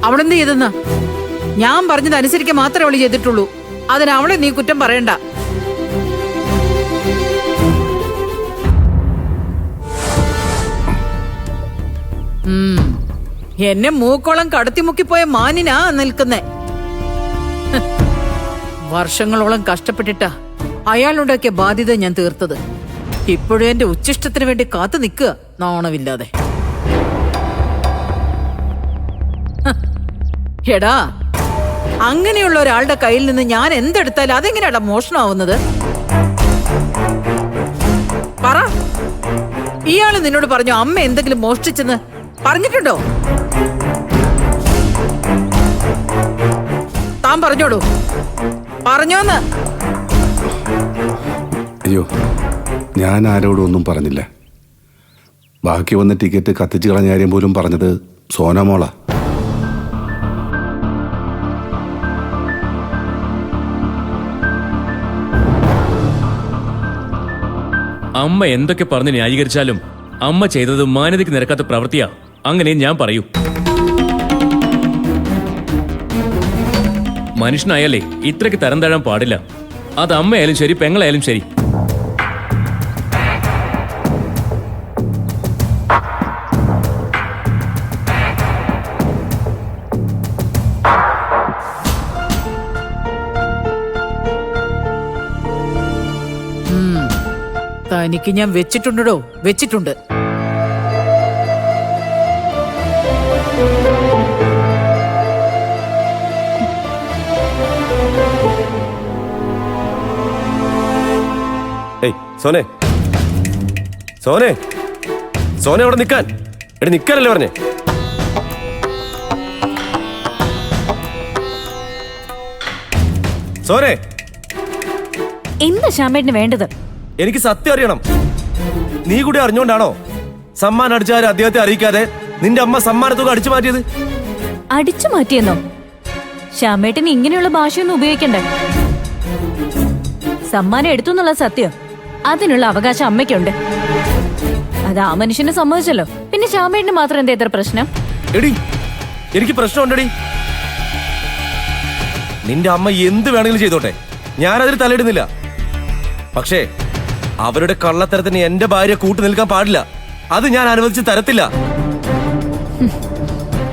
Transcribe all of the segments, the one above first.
അവളെന്ത് ചെയ്തെന്ന്? ഞാൻ പറഞ്ഞത് അനുസരിക്കുക മാത്രമേ അവള് ചെയ്തിട്ടുള്ളൂ. അതിന് അവളെ നീ കുറ്റം പറയണ്ട. എന്നെ മൂക്കോളം കടത്തിമുക്കിപ്പോയ മാനിനാ നിൽക്കുന്നേ. വർഷങ്ങളോളം കഷ്ടപ്പെട്ടിട്ടാ അയാളുണ്ടാക്കിയ ബാധ്യത ഞാൻ തീർത്തത്. ഇപ്പോഴും എന്റെ ഉച്ചിഷ്ടത്തിന് വേണ്ടി കാത്തു നിൽക്കുക, നാണമില്ലാതെ. എടാ, അങ്ങനെയുള്ള ഒരാളുടെ കയ്യിൽ നിന്ന് ഞാൻ എന്തെടുത്താലും അതെങ്ങനെയാടാ മോഷണമാവുന്നത്? പറ. ഇയാള് നിന്നോട് പറഞ്ഞു അമ്മ എന്തെങ്കിലും മോഷ്ടിച്ചെന്ന് പറഞ്ഞിട്ടുണ്ടോ? താൻ പറഞ്ഞോളൂ, പറഞ്ഞോന്ന്. അയ്യോ, ഞാൻ ആരോടും ഒന്നും പറഞ്ഞില്ല. ബാക്കി വന്ന ടിക്കറ്റ് കത്തിച്ചു കളഞ്ഞ കാര്യം പോലും പറഞ്ഞത് സോനമോളാ. അമ്മ എന്തൊക്കെ പറഞ്ഞ് ന്യായീകരിച്ചാലും അമ്മ ചെയ്തത് മാന്യതയ്ക്ക് നിരക്കാത്ത പ്രവൃത്തിയാ. അങ്ങനെ ഞാൻ പറയൂ. മനുഷ്യനായാലേ ഇത്രയ്ക്ക് തരം താഴാൻ പാടില്ല. അത് അമ്മയായാലും ശരി, പെങ്ങളായാലും ശരി. തനിക്ക് ഞാൻ വെച്ചിട്ടുണ്ടോ? വെച്ചിട്ടുണ്ട്. സോനെ, സോനെ, സോനെ അവിടെ നിൽക്കാൻ. എടി നിൽക്കാനല്ലേ പറഞ്ഞേ? സോനെ, എന്താ ശ്യാമേട്ടന് വേണ്ടത്? എനിക്ക് സത്യം അറിയണം. നീ കൂടി അറിഞ്ഞോണ്ടാണോ സമ്മാനം അടിച്ചാൽ അദ്ദേഹത്തെ അറിയിക്കാതെ നിന്റെ അമ്മ സമ്മാനത്തുക അടിച്ചു മാറ്റിയത്? അടിച്ചു മാറ്റിയെന്നോ? ശ്യാമേട്ടന് ഇങ്ങനെയുള്ള ഭാഷയൊന്നും ഉപയോഗിക്കണ്ടേ. സമ്മാനം എടുത്തു എന്നുള്ള സത്യം, അതിനുള്ള അവകാശം അമ്മയ്ക്കുണ്ട്. അത് ആ മനുഷ്യനെ സമ്മതിച്ചല്ലോ. പിന്നെ ശ്യാമേട്ടന് മാത്രം എന്താ ഇത്ര പ്രശ്നം? എടി, എനിക്ക് പ്രശ്നമുണ്ടടി. നിന്റെ അമ്മ എന്ത് വേണമെങ്കിലും ചെയ്തോട്ടെ, ഞാനതിൽ തലയിടുന്നില്ല. പക്ഷേ അവരുടെ കള്ളത്തരത്തിന് എന്റെ ഭാര്യ കൂട്ടു നിൽക്കാൻ പാടില്ല. അത് ഞാൻ അനുവദിച്ച് തരത്തില്ല.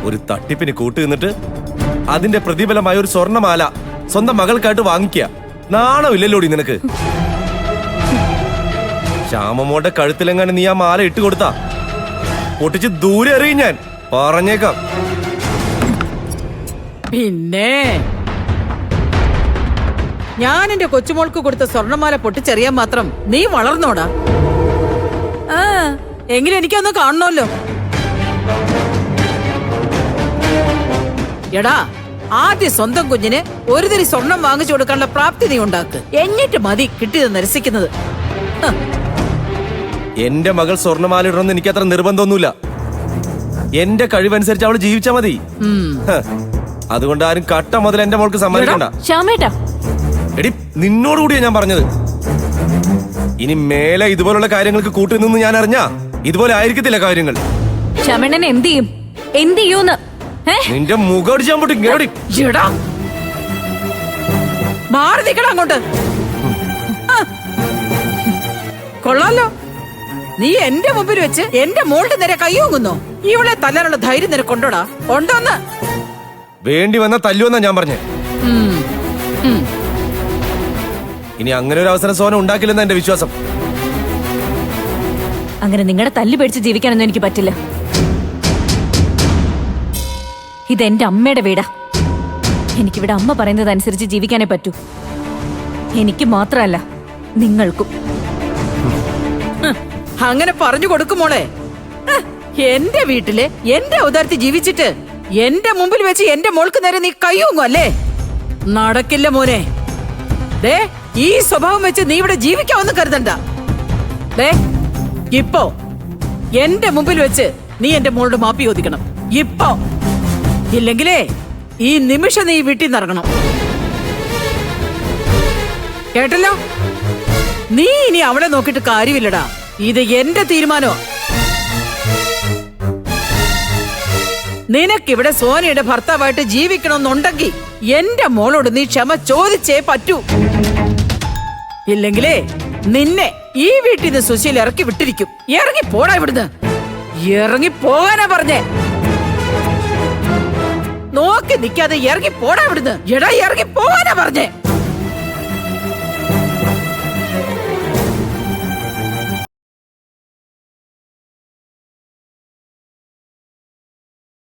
ഒരു തട്ടിപ്പിന് കൂട്ടു നിന്നിട്ട് അതിന്റെ പ്രതിഫലമായ ഒരു സ്വർണ്ണമാല സ്വന്തം മകൾക്കായിട്ട് വാങ്ങിക്കുക. നാണമില്ലല്ലോടി നിനക്ക്? ശ്യാമമോടെ കഴുത്തിലെങ്ങാനും നീ ആ മാല ഇട്ട് കൊടുത്താ പൊട്ടിച്ച് ദൂരെ എറിയും ഞാൻ, പറഞ്ഞേക്കാം. പിന്നെ ഞാൻ എന്റെ കൊച്ചുമോൾക്ക് കൊടുത്ത സ്വർണ്ണമാല പൊട്ടിച്ചെറിയാൻ മാത്രം നീ വളർന്നോടാ? എങ്കിലും എനിക്കൊന്ന് കാണണമല്ലോ. എടാ, ആദ്യം സ്വന്തം കുഞ്ഞിന് ഒരു തിരി സ്വർണം വാങ്ങിച്ചു കൊടുക്കാനുള്ള പ്രാപ്തി നീ ഉണ്ടാക്ക്. എന്നിട്ട് മതി കിട്ടിയത് നിരസിക്കുന്നത്. എന്റെ മകൾ സ്വർണ്ണമാല ഇടണമെന്ന് എനിക്ക് അത്ര നിർബന്ധമൊന്നുമില്ല. എന്റെ കഴിവനുസരിച്ച് അവള് ജീവിച്ചാ മതി. അതുകൊണ്ട് ആരും കട്ട മുതൽ എന്റെ മോൾക്ക് സമ്മതിക്കണ്ട. എടി, നിന്നോടുകൂടിയാ ഞാൻ പറഞ്ഞത്. ഇനി മേലെ ഇതുപോലുള്ള കാര്യങ്ങൾക്ക് കൂട്ടുനിന്ന് ഞാൻ അറിഞ്ഞാ ഇതുപോലെ ആയിരിക്കത്തില്ല കാര്യങ്ങൾ. നിന്റെ മുഖം അടിച്ചാൻ പൊട്ടി. മാറി നിൽക്കണം അങ്ങോട്ട്. കൊള്ളാലോ, നീ എന്റെ മുമ്പിൽ വെച്ച് എന്റെ മോളുടെ നേരെ കയ്യോങ്ങുന്നോ? ഇവളെ തല്ലാനുള്ള ധൈര്യം നിനക്കൊണ്ടോടാ? ഉണ്ടോന്ന്? വേണ്ടി വന്ന തല്ലുവെന്നാ ഞാൻ പറഞ്ഞേ. ഇനി അങ്ങനെ ഒരു അവസരം സോന ഉണ്ടാക്കില്ലെന്ന എന്റെ വിശ്വാസം. അങ്ങനെ നിങ്ങളുടെ തല്ലു പേടിച്ച് ജീവിക്കാനൊന്നും എനിക്ക് പറ്റില്ല. ഇതെന്റെ അമ്മയുടെ വീടാ. എനിക്കിവിടെ അമ്മ പറയുന്നത് അനുസരിച്ച് ജീവിക്കാനേ പറ്റൂ. എനിക്ക് മാത്രമല്ല, നിങ്ങൾക്കും. അങ്ങനെ പറഞ്ഞു കൊടുക്കുമോളെ. എന്റെ വീട്ടില് എന്റെ ഔദാര്യത്തിൽ ജീവിച്ചിട്ട് എന്റെ മുമ്പിൽ വെച്ച് എന്റെ മോൾക്ക് നേരെ നീ കയ്യൂങ്ങും അല്ലേ? നടക്കില്ല മോനെ. ദേ, ഈ സ്വഭാവം വെച്ച് നീ ഇവിടെ ജീവിക്കാവെന്ന് കരുതണ്ട. ദേ, ഇപ്പോ എന്റെ മുമ്പിൽ വെച്ച് നീ എന്റെ മോളോട് മാപ്പി ചോദിക്കണം. ഇപ്പോ ഇല്ലെങ്കിലേ ഈ നിമിഷം നീ വീട്ടിൽ നിന്നിറങ്ങണം. കേട്ടല്ലോ? നീ ഇനി അവളെ നോക്കിയിട്ട് കാര്യമില്ലടാ. ഇത് എന്റെ തീരുമാനോ. നിനക്കിവിടെ സോനയുടെ ഭർത്താവായിട്ട് ജീവിക്കണമെന്നുണ്ടെങ്കിൽ എന്റെ മോളോട് നീ ക്ഷമ ചോദിച്ചേ പറ്റൂ. ഇല്ലെങ്കിലേ നിന്നെ ഈ വീട്ടിൽ നിന്ന് സുശീൽ ഇറക്കി വിട്ടിരിക്കും. ഇറങ്ങി പോടാ ഇവിടുന്ന്. ഇറങ്ങി പോകാനാ പറഞ്ഞേ. നോക്കി നിൽക്കാതെ ഇറങ്ങി പോടാ ഇവിടുന്ന്. എടാ ഇറങ്ങി പോകാനാ പറഞ്ഞേ.